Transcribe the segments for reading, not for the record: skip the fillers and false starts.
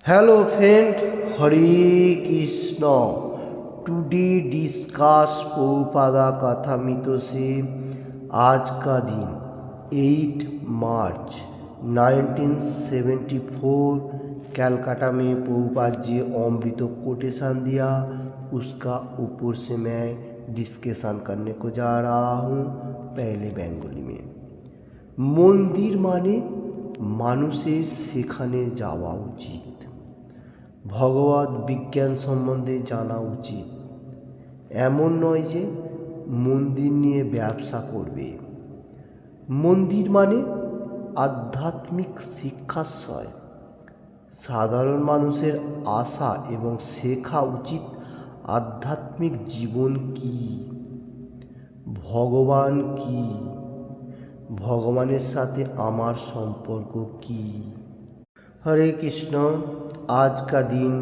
Hello friend, हरे Krishna. Today discuss Prabhupada कथामृत से आज का दिन 8 मार्च 1974 कलकत्ता में प्रभुपाद जी अमृत कोटेशन दिया, उसका ऊपर से मैं डिस्कशन करने को जा रहा हूँ। पहले बेंगली में, मंदिर माने मानुषेर सेखाने जावा उचित, भगवत विज्ञान सम्बन्धे जाना उचित, एमन नय जे मंदिर निये व्यवसा करबे। मंदिर माने आध्यात्मिक शिक्षाशय, साधारण मानुषेर आशा एवं शेखा उचित आध्यात्मिक जीवन की, भगवान की, भगवानेर साथे आमार सम्पर्क की। हरे कृष्ण। आज का दिन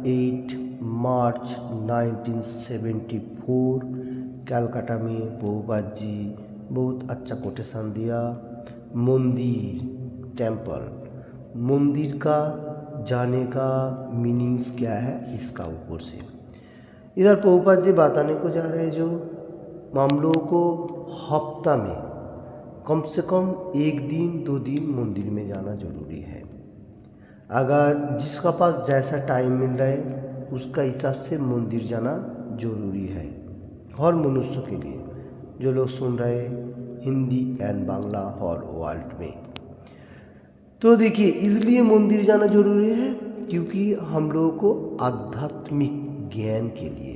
8 मार्च 1974 कलकत्ता में प्रभुपाद जी बहुत अच्छा कोटेशन दिया। मंदिर, टेम्पल, मंदिर का जाने का मीनिंग्स क्या है, इसका ऊपर से इधर प्रभुपाद जी बताने को जा रहे हैं जो हम लोगों को हफ्ता में कम से कम 1 दिन 2 दिन मंदिर में जाना जरूरी है। अगर जिसका पास जैसा टाइम मिल रहा है उसका हिसाब से मंदिर जाना जरूरी है, हर मनुष्य के लिए। जो लोग सुन रहे हैं Hindi and Bangla her world में, तो देखिए इसलिए मंदिर जाना जरूरी है क्योंकि हम लोगों को आध्यात्मिक ज्ञान के लिए।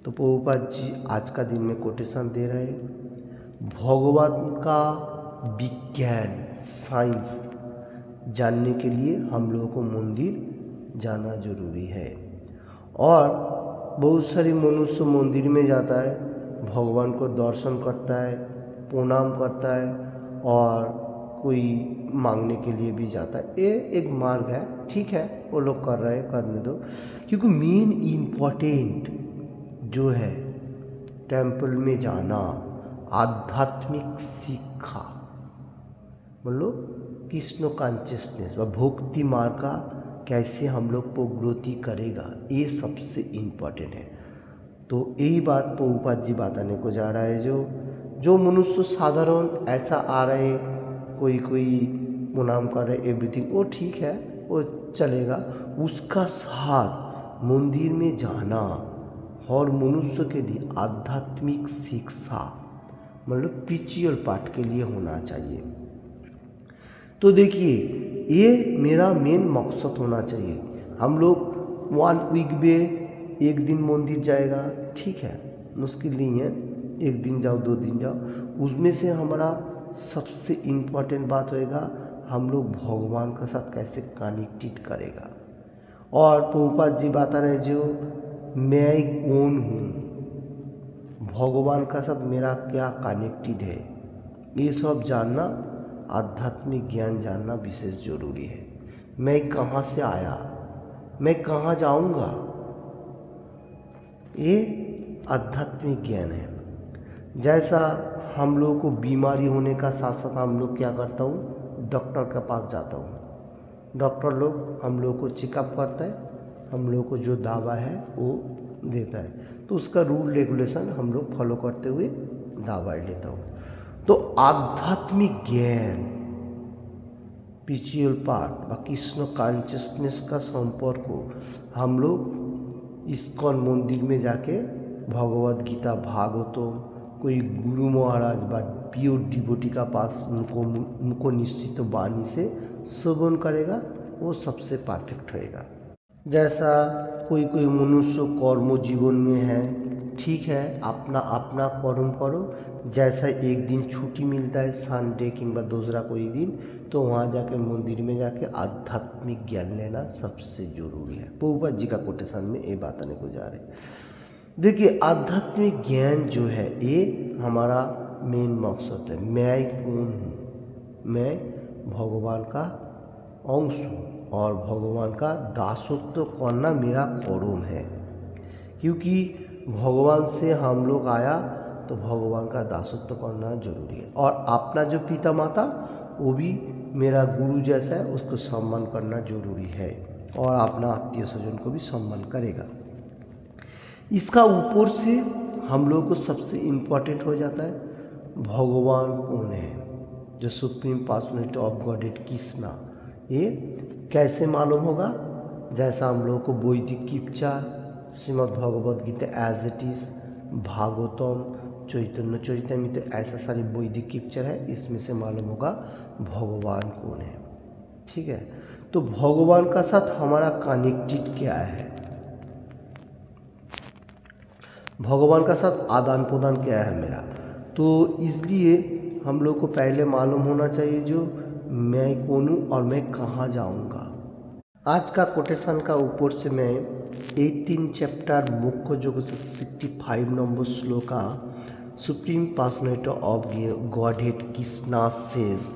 तो प्रभुपाद जी आज का दिन में कोटेशन दे रहे हैं, भगवान का विज्ञान साइंस जानने के लिए हम लोगों को मंदिर जाना जरूरी है। और बहुत सारे मनुष्य मंदिर में जाता है, भगवान को दर्शन करता है, प्रणाम करता है और कोई मांगने के लिए भी जाता है। ये एक मार्ग है, ठीक है, वो लोग कर रहे हैं, करने दो। क्योंकि मेन इम्पोर्टेंट जो है टेम्पल में जाना, आध्यात्मिक शिक्षा, मतलब कृष्ण कॉन्शियसनेस व भक्ति मार्ग का कैसे हम लोग प्रगति करेगा, ये सबसे इम्पोर्टेंट है। तो यही बात प्रभुपाद जी बताने को जा रहा है। जो मनुष्य साधारण ऐसा आ रहे, कोई प्रणाम कर रहे, एवरीथिंग वो ठीक है, वो चलेगा। उसका साथ मंदिर में जाना हर मनुष्य के लिए आध्यात्मिक शिक्षा, मतलब स्पिरिचुअल पार्ट के लिए होना चाहिए। तो देखिए ये मेरा मेन मकसद होना चाहिए। हम लोग 1 वीक में 1 दिन मंदिर जाएगा, ठीक है, मुश्किल नहीं है, 1 दिन जाओ 2 दिन जाओ। उसमें से हमारा सबसे इम्पोर्टेंट बात होएगा हम लोग भगवान के साथ कैसे कनेक्टेड करेगा। और प्रभुपाद जी बता रहे जो मैं कौन हूँ, भगवान का साथ मेरा क्या कनेक्टेड है, ये सब जानना, आध्यात्मिक ज्ञान जानना विशेष जरूरी है। मैं कहाँ से आया, मैं कहाँ जाऊँगा, ये आध्यात्मिक ज्ञान है। जैसा हम लोग को बीमारी होने का साथ साथ हम लोग क्या करता हूँ, डॉक्टर के पास जाता हूँ। डॉक्टर लोग हम लोग को चेकअप करता है, हम लोग को जो दवा है वो देता है, तो उसका रूल रेगुलेशन हम लोग फॉलो करते हुए दवा लेता हूँ। तो आध्यात्मिक ज्ञान, स्पिरिचुअल पार्ट व कृष्ण कॉन्शियसनेस का संपर्क हम लोग इस्कॉन मंदिर में जाके भगवत गीता, भागवतम, कोई गुरु महाराज व प्योर डिवोटी का पास उनको निश्चित वाणी से श्रवण करेगा, वो सबसे परफेक्ट होएगा। जैसा कोई मनुष्य कर्म जीवन में है, ठीक है, अपना अपना कर्म करो। जैसा 1 दिन छुट्टी मिलता है संडे किंबा दूसरा कोई दिन, तो वहाँ जाके मंदिर में जाके आध्यात्मिक ज्ञान लेना सबसे जरूरी है। प्रभुपाद जी का कोटेशन में ये बात आने को जा रही है। देखिए आध्यात्मिक ज्ञान जो है ये हमारा मेन मकसद है। मैं कौन हूँ, मैं भगवान का अंश हूँ और भगवान का दासत्व करना मेरा कर्म है। क्योंकि भगवान से हम लोग आया तो भगवान का दासत्व करना जरूरी है। और अपना जो पिता माता वो भी मेरा गुरु जैसा है, उसको सम्मान करना जरूरी है। और अपना आत्मीय स्वजन को भी सम्मान करेगा। इसका ऊपर से हम लोग को सबसे इम्पोर्टेंट हो जाता है भगवान कौन है, जो supreme personality of Godhead Krishna. ये कैसे मालूम होगा? जैसा हम लोग को वैदिक कीपचार, Shrimad Bhagavad Gita as it is, Bhagavatam, Chaitanya Charitamrita, ऐसा सारी वैदिक कीपचार है, इसमें से मालूम होगा भगवान कौन है। ठीक है, तो भगवान का साथ हमारा कनेक्टेड क्या है, भगवान का साथ आदान प्रदान क्या है मेरा, तो इसलिए हम लोग को पहले मालूम होना चाहिए जो मैं कौन हूँ और मैं कहाँ जाऊँगा। आज का कोटेशन का ऊपर से मैं 18 चैप्टर मुख्य जोग से 65 number shloka supreme personality of Godhead Krishna says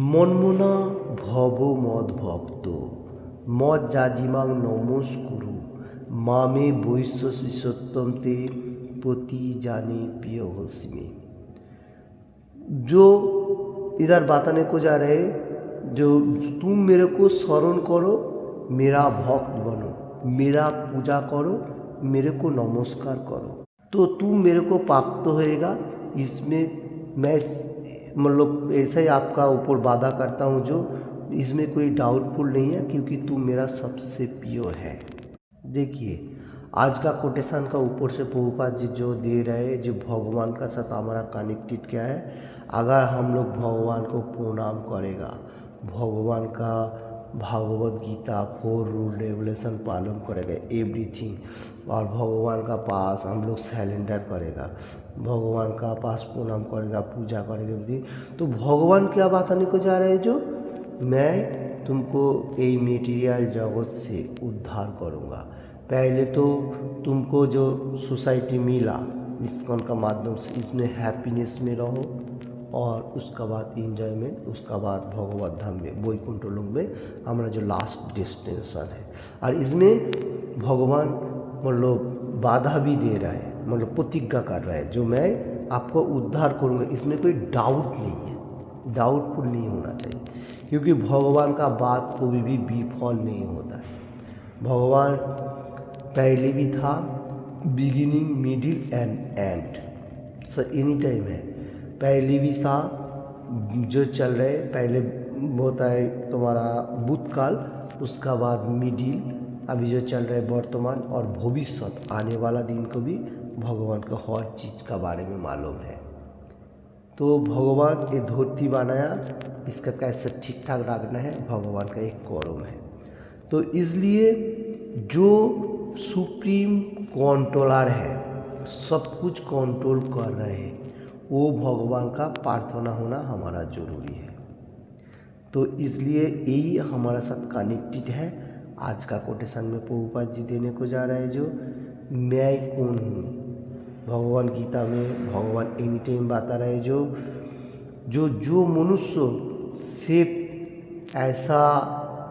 মনমনা ভব মদ ভক্ত মদ যাজিমাং নমস্কুরু मामे वैश्य शिष्योत्तम ते पति जाने प्रिय होस्मी। जो इधर बताने को जा रहे, जो तुम मेरे को स्मरण करो, मेरा भक्त बनो, मेरा पूजा करो, मेरे को नमस्कार करो, तो तुम मेरे को प्राप्त होएगा। इसमें मैं मतलब ऐसा ही आपका ऊपर वादा करता हूँ, जो इसमें कोई डाउटफुल नहीं है, क्योंकि तुम मेरा सबसे प्रिय है। देखिए आज का कोटेशन का ऊपर से प्रभुपाद जी जो दे रहे, जो भगवान का साथ हमारा कनेक्टेड क्या है। अगर हम लोग भगवान को प्रणाम करेगा, भगवान का भागवत गीता 4 रूल रेगुलेशन पालन करेगा एवरीथिंग, और भगवान का पास हम लोग सरेंडर करेगा, भगवान का पास प्रणाम करेगा, पूजा करेगा, तो भगवान क्या बताने को जा रहे हैं, जो मैं तुमको ये मेटीरियल जगत से उद्धार करूँगा। पहले तो तुमको जो सोसाइटी मिला इस्कॉन का माध्यम से, इसमें हैप्पीनेस में रहो, और उसका बाद इंजॉयमेंट, उसका बाद भगवत धाम में वैकुंठ लोक में हमारा जो लास्ट डेस्टिनेशन है। और इसमें भगवान मतलब बाधा भी दे रहा है, मतलब प्रतिज्ञा कर रहा है, जो मैं आपको उद्धार करूँगा। इसमें कोई डाउट नहीं है, डाउटफुल नहीं होना चाहिए, क्योंकि भगवान का बात कभी भी विफल नहीं होता है। भगवान पहले भी था, beginning middle and and, so any time है। पहले भी था, जो चल रहे पहले होता है तुम्हारा भूतकाल, उसका बाद मिडिल, अभी जो चल रहे वर्तमान, और भविष्य आने वाला दिन को भी भगवान को हर चीज़ का बारे में मालूम है। तो भगवान ये धरती बनाया, इसका कैसे ठीक ठाक रखना है, भगवान का एक कर्म है। तो इसलिए जो सुप्रीम कंट्रोलर है, सब कुछ कंट्रोल कर रहे हैं, वो भगवान का प्रार्थना होना हमारा जरूरी है। तो इसलिए यही हमारा साथ कनेक्टेड है। आज का कोटेशन में प्रभुपाद जी देने को जा रहा है, जो मैं कौन हूँ। भगवान गीता में भगवान एनी टाइम बता रहे, जो मनुष्य सिर्फ ऐसा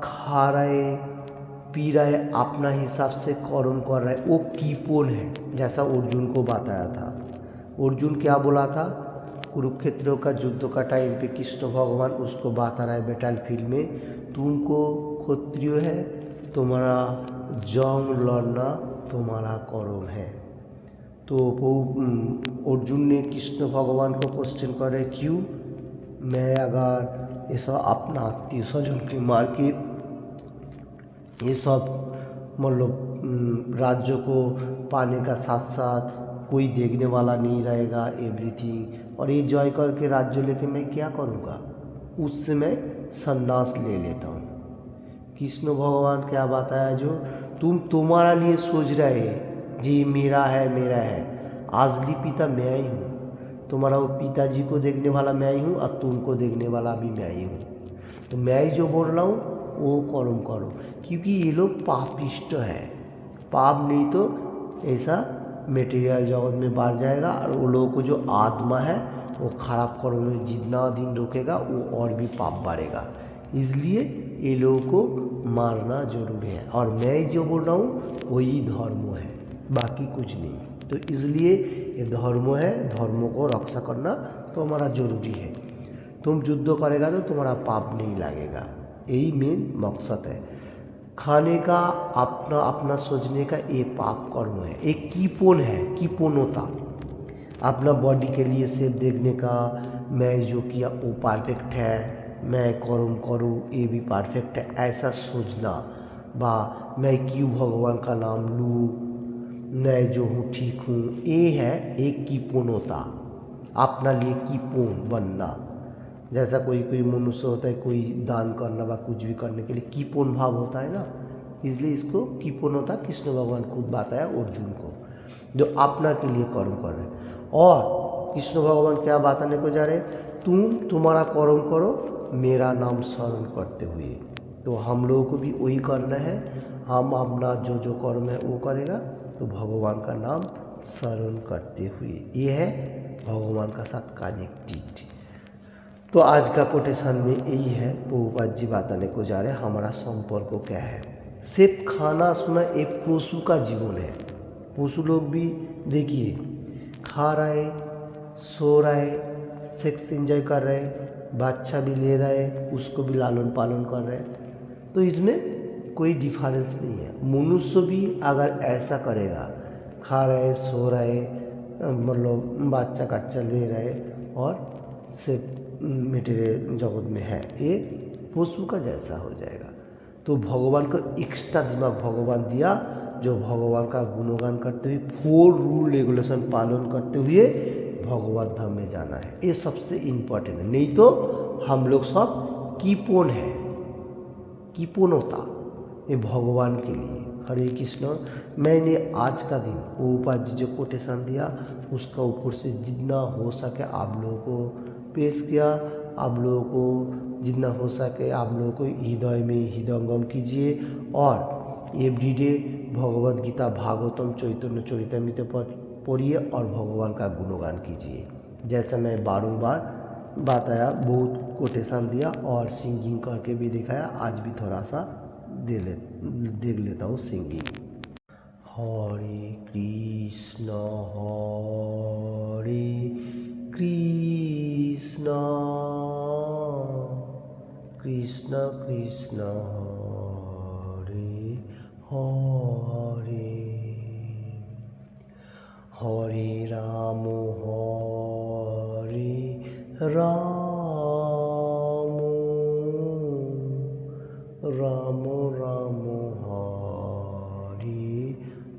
खा रहे पी रहे, अपना हिसाब से कर्म कर रहे, वो कीपोन है। जैसा अर्जुन को बताया था, अर्जुन क्या बोला था, कुरुक्षेत्र का युद्ध का टाइम पे कृष्ण भगवान उसको बता रहा है बैटल फील्ड में, तुमको क्षत्रिय है, तुम्हारा जंग लड़ना तुम्हारा कर्म है। तो अर्जुन ने कृष्ण भगवान को क्वेश्चन करे, क्यों मैं अगर ये सब अपना आत्मीय स्वजन के मार के ये सब मतलब राज्य को पाने का साथ साथ कोई देखने वाला नहीं रहेगा एवरीथिंग, और ये जॉय करके राज्य लेके मैं क्या करूँगा, उससे मैं संन्यास ले लेता हूँ। कृष्ण भगवान क्या बताया, जो तुम्हारा लिए सोच रहे जी मेरा है मेरा है, असली पिता मैं ही हूँ, तुम्हारा वो पिताजी को देखने वाला मैं ही हूँ, और तुमको देखने वाला भी मैं ही हूँ। तो मैं ही जो बोल रहा हूँ वो कर्म करो, क्योंकि ये लोग पापिष्ट है, पाप नहीं तो ऐसा मेटेरियल जगत में बढ़ जाएगा, और वो लोगों को जो आत्मा है वो खराब कर्म में जितना दिन रुकेगा वो और भी पाप बढ़ेगा। इसलिए ये लोगों को मारना जरूरी है, और मैं जो बोल रहा हूँ वही धर्म है, बाकी कुछ नहीं। तो इसलिए ये धर्म है, धर्मों को रक्षा करना तो हमारा जरूरी है। तुम युद्ध करेगा तो तुम्हारा पाप नहीं लगेगा, यही मेन मकसद है। खाने का अपना अपना सोचने का ये पाप कर्म है, एक कीपोन है, कीपोनोता। अपना बॉडी के लिए सिर्फ देखने का, मैं जो किया वो परफेक्ट है, मैं कर्म करूँ ये भी परफेक्ट है, ऐसा सोचना, बा मैं क्यों भगवान का नाम लूँ, मैं जो हूँ ठीक हूँ, ये है एक कीपोनोता, अपना लिए कीपोन बनना। जैसा कोई कोई मनुष्य होता है, कोई दान करना व कुछ भी करने के लिए कीपोन भाव होता है ना, इसलिए इसको कीपोन होता कृष्ण भगवान खुद बताया अर्जुन को, जो अपना के लिए कर्म कर रहे हैं। और कृष्ण भगवान क्या बताने को जा रहे, तुम्हारा कर्म करो मेरा नाम स्मरण करते हुए। तो हम लोगों को भी वही करना है, हम अपना जो जो कर्म है वो करेगा, तो भगवान का नाम स्मरण करते हुए, ये है भगवान का साथ कनेक्टेड। तो आज का कोटेशन में यही है, प्रभुपाद जी बताने को जा रहे हैं हमारा संपर्क क्या है। सिर्फ खाना सुना एक पशु का जीवन है। पशु लोग भी देखिए, खा रहे, सो रहे, सेक्स एंजॉय कर रहे, बच्चा भी ले रहे, उसको भी लालन पालन कर रहे, तो इसमें कोई डिफरेंस नहीं है। मनुष्य भी अगर ऐसा करेगा, खा रहे, सो रहे, मतलब बच्चा कच्चा ले रहे और सिर्फ मटेरियल जगत में है, ये पशु का जैसा हो जाएगा। तो भगवान को एक्स्ट्रा दिमाग भगवान दिया, जो भगवान का गुणगान करते हुए 4 रूल रेगुलेशन पालन करते हुए भगवत धाम में जाना है, ये सबसे इम्पोर्टेंट है। नहीं तो हम लोग सब कीपोन है, कीपोन होता ये भगवान के लिए। हरे कृष्ण। मैंने आज का दिन प्रभुपाद जी जो कोटेशन दिया उसका ऊपर से जितना हो सके आप लोगों को पेश किया। आप लोगों को जितना हो सके आप लोगों को हृदय में हृदयंगम कीजिए और एवरीडे भगवद गीता, भागवतम, चैतन्य चरितामृत पढ़िए और भगवान का गुणगान कीजिए। जैसा मैं बारंबार बताया, बहुत कोटेशन दिया और सिंगिंग करके भी दिखाया, आज भी थोड़ा सा देख लेता हूँ singing. Hare Krishna Krishna Krishna Hare Hare, Hare Ram Ram Ram Hare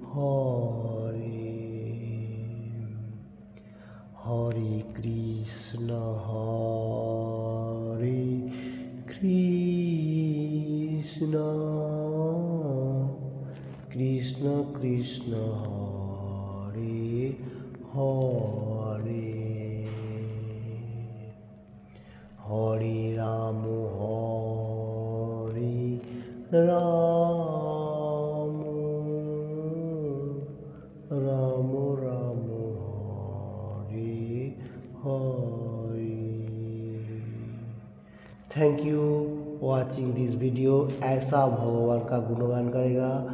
Hare, Hare Krishna Krishna Krishna Hare Hare, Hare Ram Ram Ram Hare Hare. Thank you watching this video. ऐसा भगवान का गुणगान करेगा,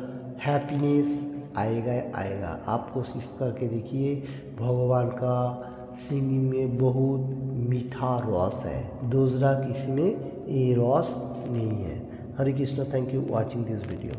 हैप्पीनेस आएगा। आप कोशिश करके देखिए, भगवान का सिंगिंग में बहुत मीठा रस है, दूसरा किसी में ये रस नहीं है। Hare Krishna. Thank you watching this video.